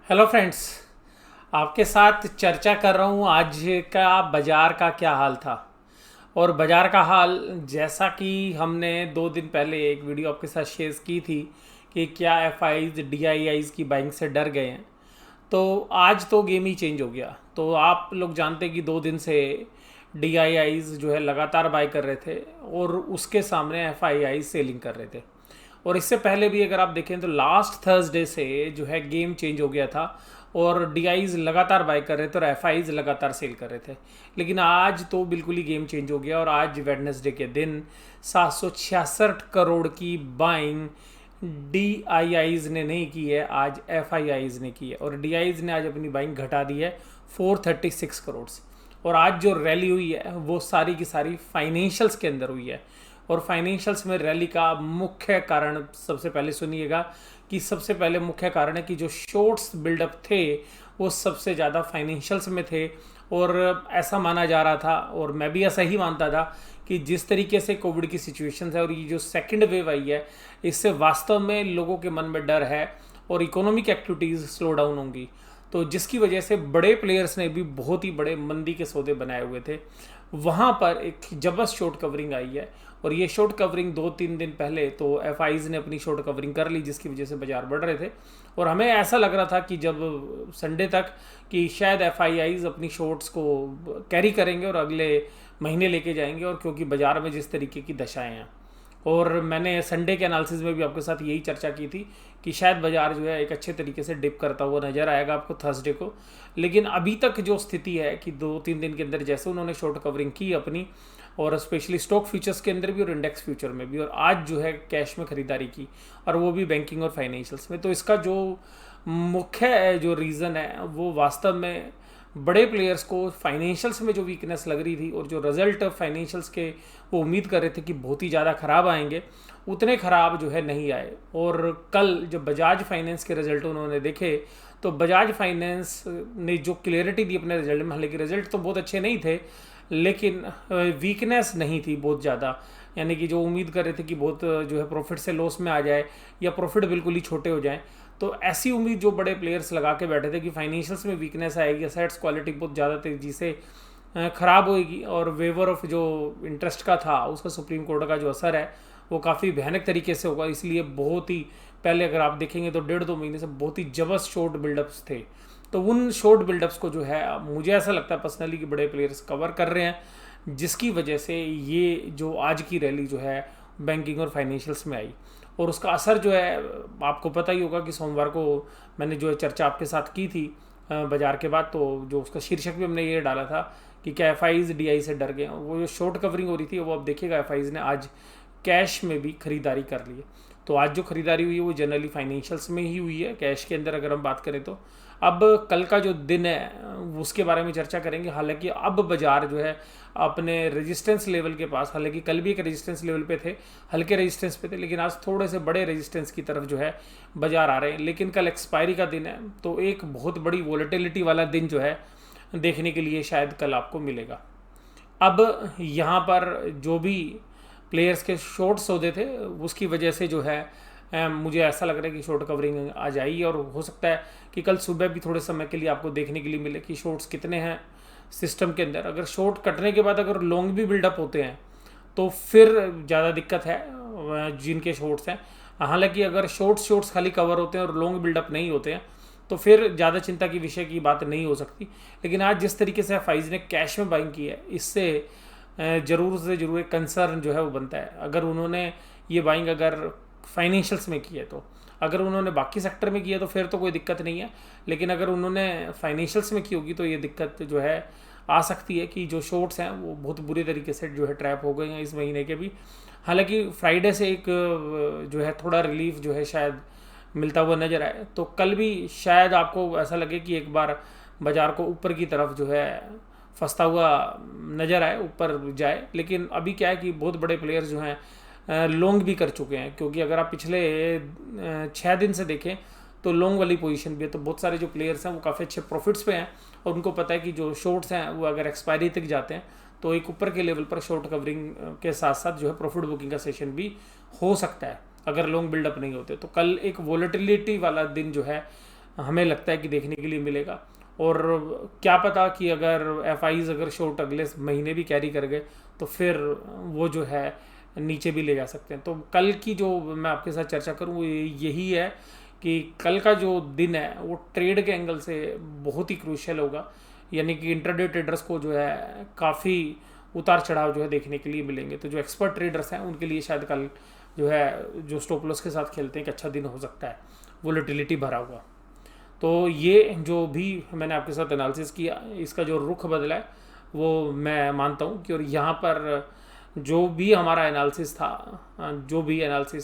Hello friends. आपके साथ चर्चा कर रहा हूँ आज का बाज़ार का क्या हाल था। और बाज़ार का हाल जैसा कि हमने 2 दिन पहले एक वीडियो आपके साथ शेयर की थी कि क्या F eyes D I eyes की बाइंग से डर गए हैं। तो आज तो गेम ही चेंज हो गया। तो आप लोग जानते हैं कि 2 दिन से डी आई आईज जो है लगातार बाई कर रहे थे और उसके सामने एफ आई आईज सेलिंग कर रहे थे। और इससे पहले भी अगर आप देखें तो लास्ट थर्सडे से जो है गेम चेंज हो गया था और डीआईज लगातार बाय कर रहे थे और एफआईज लगातार सेल कर रहे थे। लेकिन आज तो बिल्कुल ही गेम चेंज हो गया और आज वेडनेसडे के दिन 766 करोड़ की बाइंग डी आई आईज ने नहीं की है, आज एफ आई आईज ने की है। और डी आईज ने आज अपनी बाइंग घटा दी है 436 करोड़ से। और आज जो रैली हुई है वो सारी की सारी फाइनेंशियल्स के अंदर हुई है। और फाइनेंशियल्स में रैली का मुख्य कारण सबसे पहले सुनिएगा कि सबसे पहले मुख्य कारण है कि जो शॉर्ट्स बिल्डअप थे वो सबसे ज़्यादा फाइनेंशियल्स में थे। और ऐसा माना जा रहा था और मैं भी ऐसा ही मानता था कि जिस तरीके से कोविड की सिचुएशन है और ये जो सेकंड वेव आई है इससे वास्तव में लोगों के मन में डर है और इकोनॉमिक एक्टिविटीज़ स्लो डाउन होंगी। तो जिसकी वजह से बड़े प्लेयर्स ने भी बहुत ही बड़े मंदी के सौदे बनाए हुए थे। वहाँ पर एक जबरदस्त शॉर्ट कवरिंग आई है और ये शॉर्ट कवरिंग 2-3 दिन पहले तो एफ आईज ने अपनी शॉर्ट कवरिंग कर ली जिसकी वजह से बाजार बढ़ रहे थे। और हमें ऐसा लग रहा था कि जब संडे तक कि शायद एफ आई आईज अपनी शॉर्ट्स को कैरी करेंगे और अगले महीने लेके जाएंगे। और क्योंकि बाजार में जिस तरीके की दशाएं हैं और मैंने संडे के एनालिसिस में भी आपके साथ यही चर्चा की थी कि शायद बाजार जो है एक अच्छे तरीके से डिप करता हुआ नजर आएगा आपको थर्सडे को। लेकिन अभी तक जो स्थिति है कि 2-3 दिन के अंदर जैसे उन्होंने शॉर्ट कवरिंग की अपनी और स्पेशली स्टॉक फ्यूचर्स के अंदर भी और इंडेक्स फ्यूचर में भी और आज जो है कैश में खरीदारी की और वो भी बैंकिंग और फाइनेंशियल्स में। तो इसका जो मुख्य जो रीज़न है वो वास्तव में बड़े प्लेयर्स को फाइनेंशियल्स में जो वीकनेस लग रही थी और जो रिजल्ट फाइनेंशियल्स के वो उम्मीद कर रहे थे कि बहुत ही ज़्यादा ख़राब आएंगे उतने ख़राब जो है नहीं आए। और कल जब बजाज फाइनेंस के रिजल्ट उन्होंने देखे तो बजाज फाइनेंस ने जो क्लियरिटी दी अपने रिजल्ट में, हालांकि रिजल्ट तो बहुत अच्छे नहीं थे लेकिन वीकनेस नहीं थी बहुत ज़्यादा। यानी कि जो उम्मीद कर रहे थे कि बहुत जो है प्रॉफिट से लॉस में आ जाए या प्रॉफिट बिल्कुल ही छोटे हो जाएं, तो ऐसी उम्मीद जो बड़े प्लेयर्स लगा के बैठे थे कि फाइनेंशियल्स में वीकनेस आएगी, असेट्स क्वालिटी बहुत ज़्यादा तेज़ी से ख़राब होएगी और वेवर ऑफ जो इंटरेस्ट का था उसका सुप्रीम कोर्ट का जो असर है वो काफ़ी भयानक तरीके से होगा। इसलिए बहुत ही पहले अगर आप देखेंगे तो 1.5-2 महीने से बहुत ही जबरदस्त शॉर्ट बिल्डअप्स थे। तो उन शॉर्ट बिल्डअप्स को जो है मुझे ऐसा लगता है पर्सनली कि बड़े प्लेयर्स कवर कर रहे हैं जिसकी वजह से ये जो आज की रैली जो है बैंकिंग और फाइनेंशियल्स में आई। और उसका असर जो है आपको पता ही होगा कि सोमवार को मैंने जो है चर्चा आपके साथ की थी बाजार के बाद, तो जो उसका शीर्षक भी हमने ये डाला था कि क्या एफ आईज डी आई से डर गए। वो जो शॉर्ट कवरिंग हो रही थी वो अब देखिएगा एफ आईज ने आज कैश में भी खरीदारी कर ली है। तो आज जो खरीदारी हुई है वो जनरली फाइनेंशियल्स में ही हुई है कैश के अंदर अगर हम बात करें तो। अब कल का जो दिन है उसके बारे में चर्चा करेंगे। हालांकि अब बाजार जो है अपने रेजिस्टेंस लेवल के पास, हालांकि कल भी एक रेजिस्टेंस लेवल पे थे, हल्के रेजिस्टेंस पे थे, लेकिन आज थोड़े से बड़े रेजिस्टेंस की तरफ जो है बाजार आ रहे हैं। लेकिन कल एक्सपायरी का दिन है तो एक बहुत बड़ी वॉलेटिलिटी वाला दिन जो है देखने के लिए शायद कल आपको मिलेगा। अब यहाँ पर जो भी प्लेयर्स के शॉर्ट सौदे थे उसकी वजह से जो है मुझे ऐसा लग रहा है कि शॉर्ट कवरिंग आ जाएगी और हो सकता है कि कल सुबह भी थोड़े समय के लिए आपको देखने के लिए मिले कि शॉर्ट्स कितने हैं सिस्टम के अंदर। अगर शॉर्ट कटने के बाद अगर लॉन्ग भी बिल्डअप होते हैं तो फिर ज़्यादा दिक्कत है जिनके शॉर्ट्स हैं। हालांकि अगर शॉर्ट्स खाली कवर होते हैं और लॉन्ग बिल्डअप नहीं होते हैं तो फिर ज़्यादा चिंता की विषय की बात नहीं हो सकती। लेकिन आज जिस तरीके से फाइज ने कैश में बाइंग की है इससे ज़रूर से ज़रूर एक कंसर्न जो है वो बनता है। अगर उन्होंने ये बाइंग अगर फाइनेंशियल्स में की है तो, अगर उन्होंने बाकी सेक्टर में किया तो फिर तो कोई दिक्कत नहीं है, लेकिन अगर उन्होंने फाइनेंशियल्स में की होगी तो ये दिक्कत जो है आ सकती है कि जो शॉर्ट्स हैं वो बहुत बुरी तरीके से जो है ट्रैप हो गए हैं इस महीने के भी। हालांकि फ्राइडे से एक जो है थोड़ा रिलीफ जो है शायद मिलता हुआ नज़र आए तो कल भी शायद आपको ऐसा लगे कि एक बार बाजार को ऊपर की तरफ जो है फंसता हुआ नज़र आए, ऊपर जाए। लेकिन अभी क्या है कि बहुत बड़े प्लेयर्स जो हैं लॉन्ग भी कर चुके हैं, क्योंकि अगर आप पिछले 6 दिन से देखें तो लॉन्ग वाली पोजीशन भी है। तो बहुत सारे जो प्लेयर्स हैं वो काफ़ी अच्छे प्रॉफिट्स पे हैं और उनको पता है कि जो शॉर्ट्स हैं वो अगर एक्सपायरी तक जाते हैं तो एक ऊपर के लेवल पर शॉर्ट कवरिंग के साथ साथ जो है प्रॉफिट बुकिंग का सेशन भी हो सकता है अगर लॉन्ग बिल्डअप नहीं होते। तो कल एक वॉलेटिलिटी वाला दिन जो है हमें लगता है कि देखने के लिए मिलेगा। और क्या पता कि अगर एफआईज अगर शॉर्ट अगले महीने भी कैरी कर गए तो फिर वो जो है नीचे भी ले जा सकते हैं। तो कल की जो मैं आपके साथ चर्चा करूँ वो यही है कि कल का जो दिन है वो ट्रेड के एंगल से बहुत ही क्रूशियल होगा, यानी कि इंटरडे ट्रेडर्स को जो है काफ़ी उतार चढ़ाव जो है देखने के लिए मिलेंगे। तो जो एक्सपर्ट ट्रेडर्स हैं उनके लिए शायद कल जो है जो स्टॉप लॉस के साथ खेलते हैं एक अच्छा दिन हो सकता है, वोलेटिलिटी भरा हुआ। तो ये जो भी मैंने आपके साथ एनालिसिस किया, इसका जो रुख बदला है वो मैं मानता हूँ कि, और यहाँ पर जो भी हमारा एनालिसिस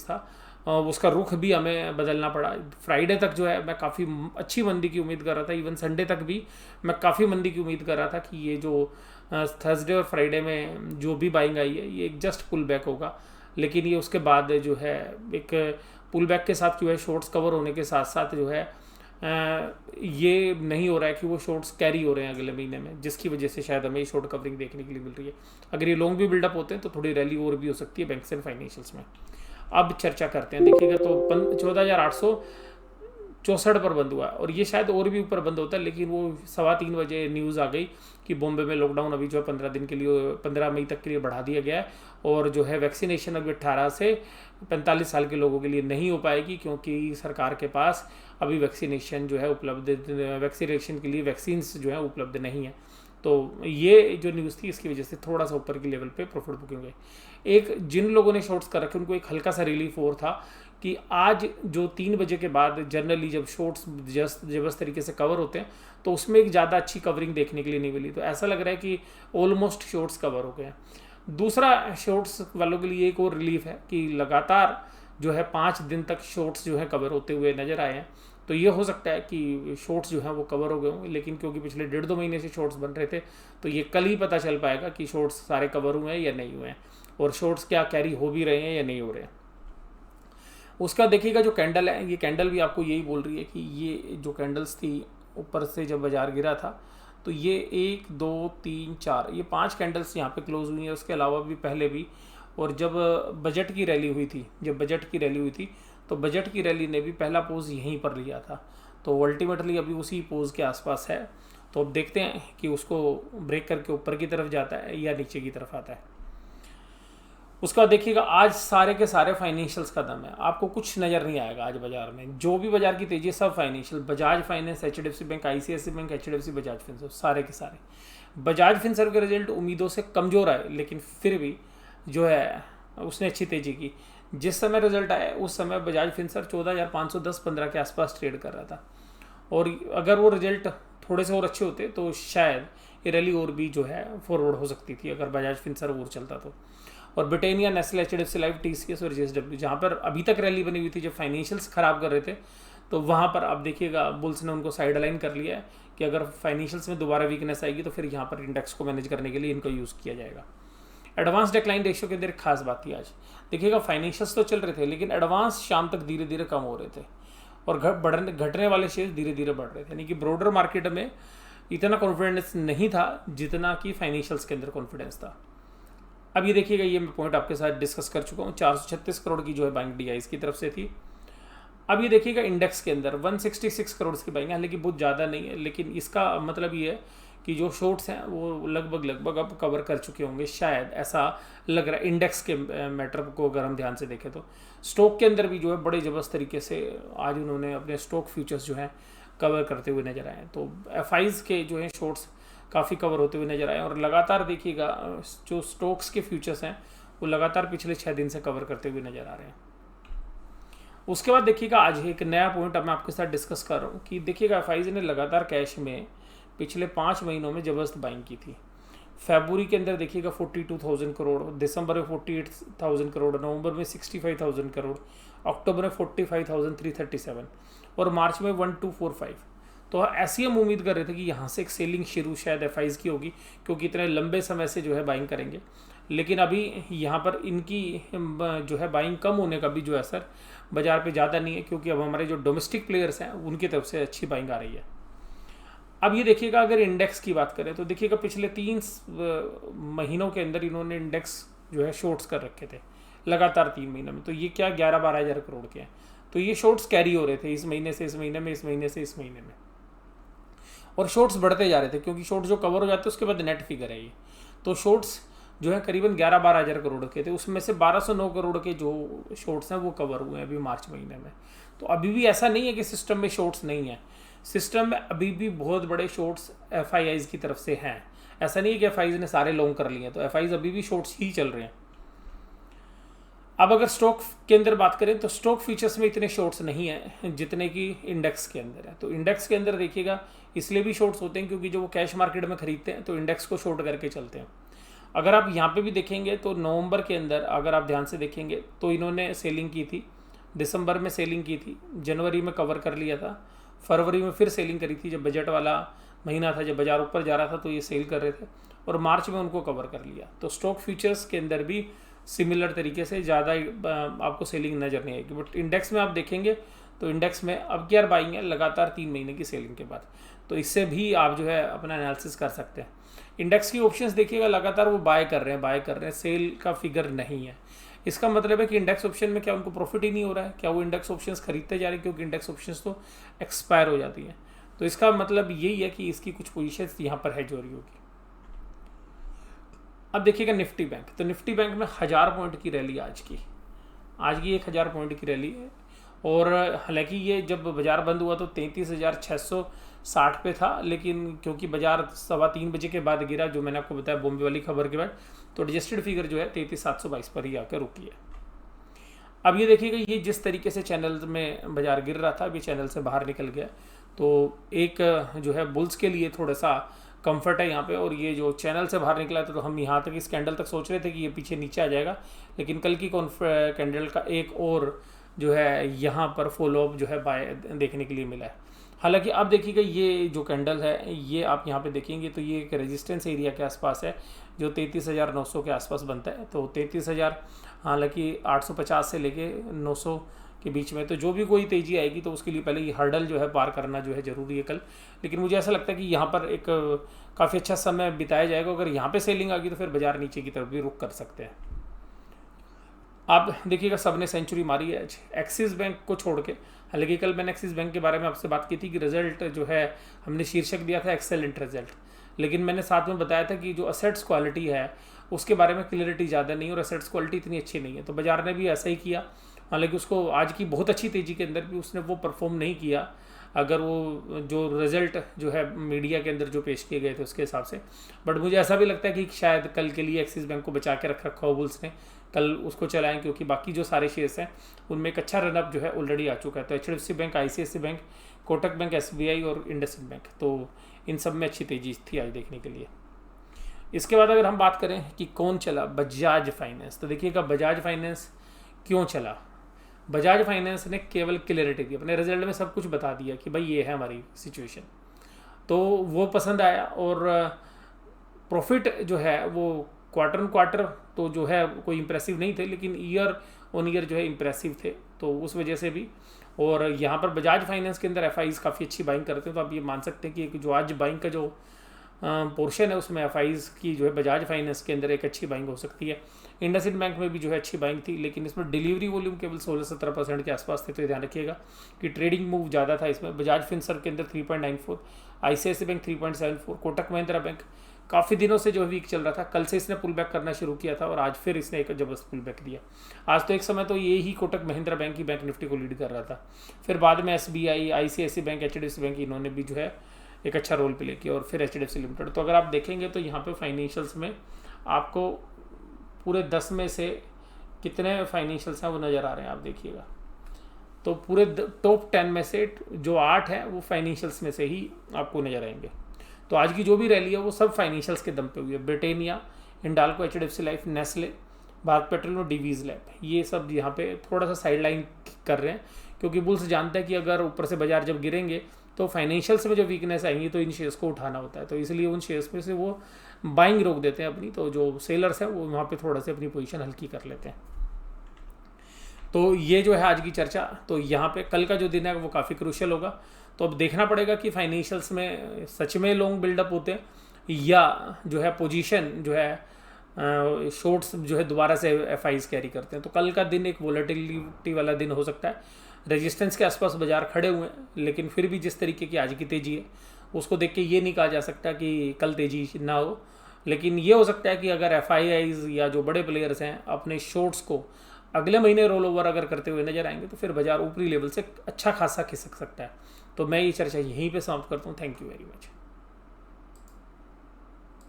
था उसका रुख भी हमें बदलना पड़ा। फ्राइडे तक जो है मैं काफ़ी अच्छी मंदी की उम्मीद कर रहा था, इवन संडे तक भी मैं काफ़ी मंदी की उम्मीद कर रहा था कि ये जो थर्सडे और फ्राइडे में जो भी बाइंग आई है ये एक जस्ट पुल बैक होगा। लेकिन ये उसके बाद जो है एक पुल बैक के साथ जो है शॉर्ट्स कवर होने के साथ साथ जो है ये नहीं हो रहा है कि वो शॉर्ट्स कैरी हो रहे हैं अगले महीने में, जिसकी वजह से शायद हमें शॉर्ट कवरिंग देखने के लिए मिल रही है। अगर ये लॉन्ग भी बिल्डअप होते हैं तो थोड़ी रैली और भी हो सकती है बैंक्स एंड फाइनेंशियल्स में। अब चर्चा करते हैं, देखिएगा तो 14,864 पर बंद हुआ और ये शायद और भी ऊपर बंद होता है, लेकिन वो 3:15 बजे न्यूज़ आ गई कि बॉम्बे में लॉकडाउन अभी जो है 15 दिन के लिए 15 मई तक के लिए बढ़ा दिया गया है और जो है वैक्सीनेशन अभी 18 से 45 साल के लोगों के लिए नहीं हो पाएगी, क्योंकि सरकार के पास अभी वैक्सीनेशन जो है वैक्सीनेशन के लिए वैक्सीन्स जो है उपलब्ध नहीं है। तो ये जो न्यूज़ थी इसकी वजह से थोड़ा सा ऊपर की लेवल पे प्रॉफिट बुकिंग हुई। एक जिन लोगों ने शॉर्ट्स कर रखे उनको एक हल्का सा रिलीफ और था कि आज जो 3 बजे के बाद जनरली जब शॉर्ट्स जबरदस्त तरीके से कवर होते हैं तो उसमें एक ज़्यादा अच्छी कवरिंग देखने के लिए नहीं मिली। तो ऐसा लग रहा है कि ऑलमोस्ट शॉर्ट्स कवर हो गए हैं। दूसरा शॉर्ट्स वालों के लिए एक और रिलीफ है कि लगातार जो है 5 दिन तक शॉर्ट्स जो है कवर होते हुए नजर आए हैं। तो ये हो सकता है कि शॉर्ट्स जो है वो कवर हो गए होंगे, लेकिन क्योंकि पिछले 1.5-2 महीने से शॉर्ट्स बन रहे थे तो ये कल ही पता चल पाएगा कि शॉर्ट्स सारे कवर हुए हैं या नहीं हुए हैं और शॉर्ट्स क्या कैरी हो भी रहे हैं या नहीं हो रहे हैं। उसका देखिएगा जो कैंडल है, ये कैंडल भी आपको यही बोल रही है कि ये जो कैंडल्स थी ऊपर से जब बाजार गिरा था तो ये 1 2 3 4 ये 5 कैंडल्स यहाँ पे क्लोज हुई हैं। उसके अलावा भी पहले भी, और जब बजट की रैली हुई थी तो बजट की रैली ने भी पहला पोज यहीं पर लिया था। तो अल्टीमेटली अभी उसी पोज के आसपास है। तो अब देखते हैं कि उसको ब्रेक करके ऊपर की तरफ जाता है या नीचे की तरफ आता है। उसका देखिएगा आज सारे के सारे फाइनेंशियल्स का दम है, आपको कुछ नज़र नहीं आएगा आज बाजार में। जो भी बाजार की तेजी है सब financial, Bajaj finance, HDFC bank, ICICI bank, HDFC, Bajaj Finserv, सारे के सारे। बजाज फिनसर्व के रिजल्ट उम्मीदों से कमज़ोर आए, लेकिन फिर भी जो है उसने अच्छी तेजी की। जिस समय रिजल्ट आया उस समय बजाज फिनसर्व 14,510-15 के आसपास ट्रेड कर रहा था, और अगर वो रिजल्ट थोड़े से और अच्छे होते तो शायद ये रैली और भी जो है फॉरवर्ड हो सकती थी अगर बजाज फिनसर्व और चलता तो। और Britannia, Nestle, HDFC life, TCS और JSW जहाँ पर अभी तक रैली बनी हुई थी जब फाइनेंशियल्स खराब कर रहे थे, तो वहाँ पर आप देखिएगा बुल्स ने उनको साइड अलाइन कर लिया है कि अगर फाइनेंशियल्स में दोबारा वीकनेस आएगी तो फिर यहाँ पर इंडेक्स को मैनेज करने के लिए इनको यूज़ किया जाएगा। एडवांस डिक्लाइन रेशियो के अंदर एक खास बात थी आज, देखिएगा फाइनेंशियल्स तो चल रहे थे लेकिन एडवांस शाम तक धीरे धीरे कम हो रहे थे और घटने वाले शेयर धीरे धीरे बढ़ रहे थे, यानी कि ब्रॉडर मार्केट में इतना कॉन्फिडेंस नहीं था जितना कि फाइनेंशियल्स के अंदर कॉन्फिडेंस था। अब ये देखिएगा, ये मैं पॉइंट आपके साथ डिस्कस कर चुका हूँ। 436 करोड़ की जो है बाइंग DIs की तरफ से थी। अब ये देखिएगा इंडेक्स के अंदर 166 करोड़ की बाइंग है, हालांकि बहुत ज़्यादा नहीं है, लेकिन इसका मतलब ये है कि जो शॉर्ट्स हैं वो लगभग अब कवर कर चुके होंगे, शायद ऐसा लग रहा है इंडेक्स के मैटर को अगर हम ध्यान से देखें तो। स्टॉक के अंदर भी जो है बड़े ज़बरदस्त तरीके से आज उन्होंने अपने स्टॉक फ्यूचर्स जो हैं कवर करते हुए नजर आए। तो FIs के जो हैं शॉर्ट्स काफ़ी कवर होते हुए नजर आए, और लगातार देखिएगा जो स्टॉक्स के फ्यूचर्स हैं वो लगातार पिछले 6 दिन से कवर करते हुए नजर आ रहे हैं। उसके बाद देखिएगा आज एक नया पॉइंट अब मैं आपके साथ डिस्कस कर रहा हूँ कि देखिएगा FIs ने लगातार कैश में पिछले 5 महीनों में ज़बरदस्त बाइंग की थी। फरवरी के अंदर देखिएगा 42,000 करोड़, दिसंबर में 48,000 करोड़, नवंबर में 65,000 करोड़, अक्टूबर में 45,337 और मार्च में 1245। तो ऐसी हम उम्मीद कर रहे थे कि यहाँ से एक सेलिंग शुरू शायद FIs की होगी, क्योंकि इतने लंबे समय से जो है बाइंग करेंगे। लेकिन अभी यहाँ पर इनकी जो है बाइंग कम होने का भी जो असर बाजार पे ज़्यादा नहीं है, क्योंकि अब हमारे जो डोमेस्टिक प्लेयर्स हैं उनकी तरफ से अच्छी बाइंग आ रही है। अब ये देखिएगा अगर इंडेक्स की बात करें तो देखिएगा पिछले 3 महीनों के अंदर इन्होंने इंडेक्स जो है शॉर्ट्स कर रखे थे लगातार 3 महीनों में, तो ये क्या 11-12 हज़ार करोड़ के हैं। तो ये शॉर्ट्स कैरी हो रहे थे इस महीने से इस महीने में, इस महीने से इस महीने में, और शॉर्ट्स बढ़ते जा रहे थे क्योंकि शॉर्ट्स जो कवर हो जाते हैं उसके बाद नेट फिगर है ये। तो शॉर्ट्स जो है करीबन 11-12 हज़ार करोड़ के थे, उसमें से 1209 करोड़ के जो शॉर्ट्स हैं वो कवर हुए हैं अभी मार्च महीने में। तो अभी भी ऐसा नहीं है कि सिस्टम में शॉर्ट्स नहीं है, सिस्टम में अभी भी बहुत बड़े शॉर्ट्स एफआईआईज की तरफ से हैं। ऐसा नहीं है कि एफआईज ने सारे लॉन्ग कर लिए हैं, तो एफआईज अभी भी शॉर्ट्स ही चल रहे हैं। अब अगर स्टॉक के अंदर बात करें तो स्टॉक फीचर्स में इतने शॉर्ट्स नहीं है जितने कि इंडेक्स के अंदर है। तो इंडेक्स के अंदर देखिएगा इसलिए भी शॉर्ट्स होते हैं क्योंकि जो वो कैश मार्केट में खरीदते हैं तो इंडेक्स को शॉर्ट करके चलते हैं। अगर आप यहाँ पे भी देखेंगे तो नवंबर के अंदर अगर आप ध्यान से देखेंगे तो इन्होंने सेलिंग की थी, दिसंबर में सेलिंग की थी, जनवरी में कवर कर लिया था, फरवरी में फिर सेलिंग करी थी जब बजट वाला महीना था, जब बाजार ऊपर जा रहा था तो ये सेल कर रहे थे, और मार्च में उनको कवर कर लिया। तो स्टॉक फ्यूचर्स के अंदर भी सिमिलर तरीके से ज़्यादा आपको सेलिंग नजर नहीं आएगी। बट इंडेक्स में आप देखेंगे तो इंडेक्स में अब क्या बाइंग है लगातार 3 महीने की सेलिंग के बाद, तो इससे भी आप जो है अपना एनालिसिस कर सकते हैं। इंडेक्स की ऑप्शंस देखिएगा लगातार वो बाय कर रहे हैं, सेल का फिगर नहीं है। इसका मतलब है कि इंडेक्स ऑप्शन में क्या उनको प्रॉफिट ही नहीं हो रहा है, क्या वो इंडेक्स ऑप्शंस खरीदते जा रहे हैं, क्योंकि इंडेक्स ऑप्शंस तो एक्सपायर हो जाती हैं। तो इसका मतलब यही है कि इसकी कुछ पोजीशंस यहाँ पर है जो रही होगी। अब देखिएगा निफ्टी बैंक, तो निफ्टी बैंक में 1000 पॉइंट की रैली आज की 1000 पॉइंट की रैली है। और हालांकि ये जब बाजार बंद हुआ तो 33,660 पे था, लेकिन क्योंकि बाजार 3:15 बजे के बाद गिरा, जो मैंने आपको बताया बॉम्बे वाली खबर के बाद, तो एडजस्टेड फिगर जो है 33,722 पर ही आकर रुकी है। अब ये देखिएगा ये जिस तरीके से चैनल में बाजार गिर रहा था, अब ये चैनल से बाहर निकल गया, तो एक जो है बुल्स के लिए थोड़ा सा कंफर्ट है यहाँ पे। और ये जो चैनल से बाहर निकला था तो हम यहाँ तक इस कैंडल तक सोच रहे थे कि ये पीछे नीचे आ जाएगा, लेकिन कल की कैंडल का एक और जो है यहाँ पर फॉलोअप जो है बाय देखने के लिए मिला है। हालांकि अब देखिएगा ये जो कैंडल है ये आप यहाँ पे देखेंगे तो ये एक रेजिस्टेंस एरिया के आसपास है जो 33,900 के आसपास बनता है। तो 33,000 हालांकि 850 से लेके 900 के बीच में, तो जो भी कोई तेज़ी आएगी तो उसके लिए पहले ये हर्डल जो है पार करना जो है ज़रूरी है कल। लेकिन मुझे ऐसा लगता है कि यहाँ पर एक काफ़ी अच्छा समय बिताया जाएगा। अगर यहाँ पे सेलिंग आ गई तो फिर बाजार नीचे की तरफ भी रुक कर सकते हैं। आप देखिएगा सबने सेंचुरी मारी है आज एक्सिस बैंक को छोड़ के। हालांकि कल मैंने एक्सिस बैंक के बारे में आपसे बात की थी कि रिजल्ट जो है हमने शीर्षक दिया था एक्सेलेंट रिजल्ट, लेकिन मैंने साथ में बताया था कि जो असेट्स क्वालिटी है उसके बारे में क्लियरिटी ज़्यादा नहीं और असेट्स क्वालिटी इतनी अच्छी नहीं है। तो बाजार ने भी ऐसा ही किया, हालांकि उसको आज की बहुत अच्छी तेज़ी के अंदर भी उसने वो परफॉर्म नहीं किया अगर वो जो रिज़ल्ट जो है मीडिया के अंदर जो पेश किए गए थे उसके हिसाब से। बट मुझे ऐसा भी लगता है कि शायद कल के लिए एक्सिस बैंक को बचा के रखा हो बुल्स ने, कल उसको चलाएं, क्योंकि बाकी जो सारे शेयर्स हैं उनमें एक अच्छा रनअप जो है ऑलरेडी आ चुका है। तो HDFC bank, ICICI bank, Kotak bank, SBI और इंडसइंड बैंक, तो इन सब में अच्छी तेज़ी थी आज देखने के लिए। इसके बाद अगर हम बात करें कि कौन चला, बजाज फाइनेंस। तो देखिएगा बजाज फाइनेंस क्यों चला। बजाज फाइनेंस ने केवल क्लियरिटी दी, अपने रिजल्ट में सब कुछ बता दिया कि भाई ये है हमारी सिचुएशन, तो वो पसंद आया। और प्रॉफिट जो है वो क्वार्टर ऑन क्वार्टर तो जो है कोई इंप्रेसिव नहीं थे, लेकिन ईयर ऑन ईयर जो है इंप्रेसिव थे, तो उस वजह से भी। और यहाँ पर बजाज फाइनेंस के अंदर एफआईज काफ़ी अच्छी बाइंग करते हैं, तो आप ये मान सकते हैं कि जो आज बाइंग का जो पोर्शन है उसमें एफआईज की जो है बजाज फाइनेंस के अंदर एक अच्छी बाइंग हो सकती है। इंडसइंड बैंक में भी जो है अच्छी बाइंग थी, लेकिन इसमें डिलीवरी वॉल्यूम केवल 16-17% के आसपास थे, तो ध्यान रखिएगा कि ट्रेडिंग मूव ज़्यादा था इसमें। बजाज फिनसर्व के अंदर 3.94, ICICI bank 3.74, Kotak Mahindra bank काफ़ी दिनों से जो वीक चल रहा था, कल से इसने पुल बैक करना शुरू किया था और आज फिर इसने एक जबरदस्त पुल बैक दिया। आज तो एक समय तो ये ही कोटक महिंद्रा बैंक ही बैंक निफ्टी को लीड कर रहा था, फिर बाद में SBI, ICICI bank, HDFC bank इन्होंने भी जो है एक अच्छा रोल प्ले किया, और फिर HDFC लिमिटेड। तो अगर आप देखेंगे तो यहाँ पे फाइनेंशियल्स में आपको पूरे 10 में से कितने फाइनेंशियल्स हैं वो नज़र आ रहे हैं, आप देखिएगा। तो पूरे टॉप 10 में से जो 8 हैं वो फाइनेंशियल्स में से ही आपको नज़र आएंगे। तो आज की जो भी रैली है वो सब फाइनेंशियल्स के दम पे हुई है। Britannia, Hindalco, HDFC Life, Nestle, Bharat Petroleum और डीवीज लैब, ये सब यहाँ पे थोड़ा सा साइड लाइन कर रहे हैं, क्योंकि बुल्स जानते हैं कि अगर ऊपर से बाजार जब गिरेंगे तो फाइनेंशियल्स में जो वीकनेस आएंगी तो इन शेयर्स को उठाना होता है, तो इसलिए उन शेयर्स में से वो बाइंग रोक देते हैं अपनी। तो जो सेलर्स हैं वो वहाँ पे थोड़ा से अपनी पोजीशन हल्की कर लेते हैं। तो ये जो है आज की चर्चा। तो यहाँ पे कल का जो दिन है वो काफ़ी क्रूशियल होगा, तो अब देखना पड़ेगा कि फाइनेंशियल्स में सच में लॉन्ग बिल्डअप होते हैं या जो है पोजीशन जो है शॉर्ट्स जो है दोबारा से एफआईज कैरी करते हैं। तो कल का दिन एक वोलेटिलिटी वाला दिन हो सकता है। रेजिस्टेंस के आसपास बाजार खड़े हुए हैं, लेकिन फिर भी जिस तरीके की आज की तेज़ी है उसको देख के ये नहीं कहा जा सकता कि कल तेज़ी ना हो। लेकिन ये हो सकता है कि अगर एफआईआईज या जो बड़े प्लेयर्स हैं अपने शॉर्ट्स को अगले महीने रोल ओवर अगर करते हुए नजर आएंगे तो फिर बाजार ऊपरी लेवल से अच्छा खासा खिसक सकता है। तो मैं ये चर्चा यहीं पे समाप्त करता हूँ। Thank you very much.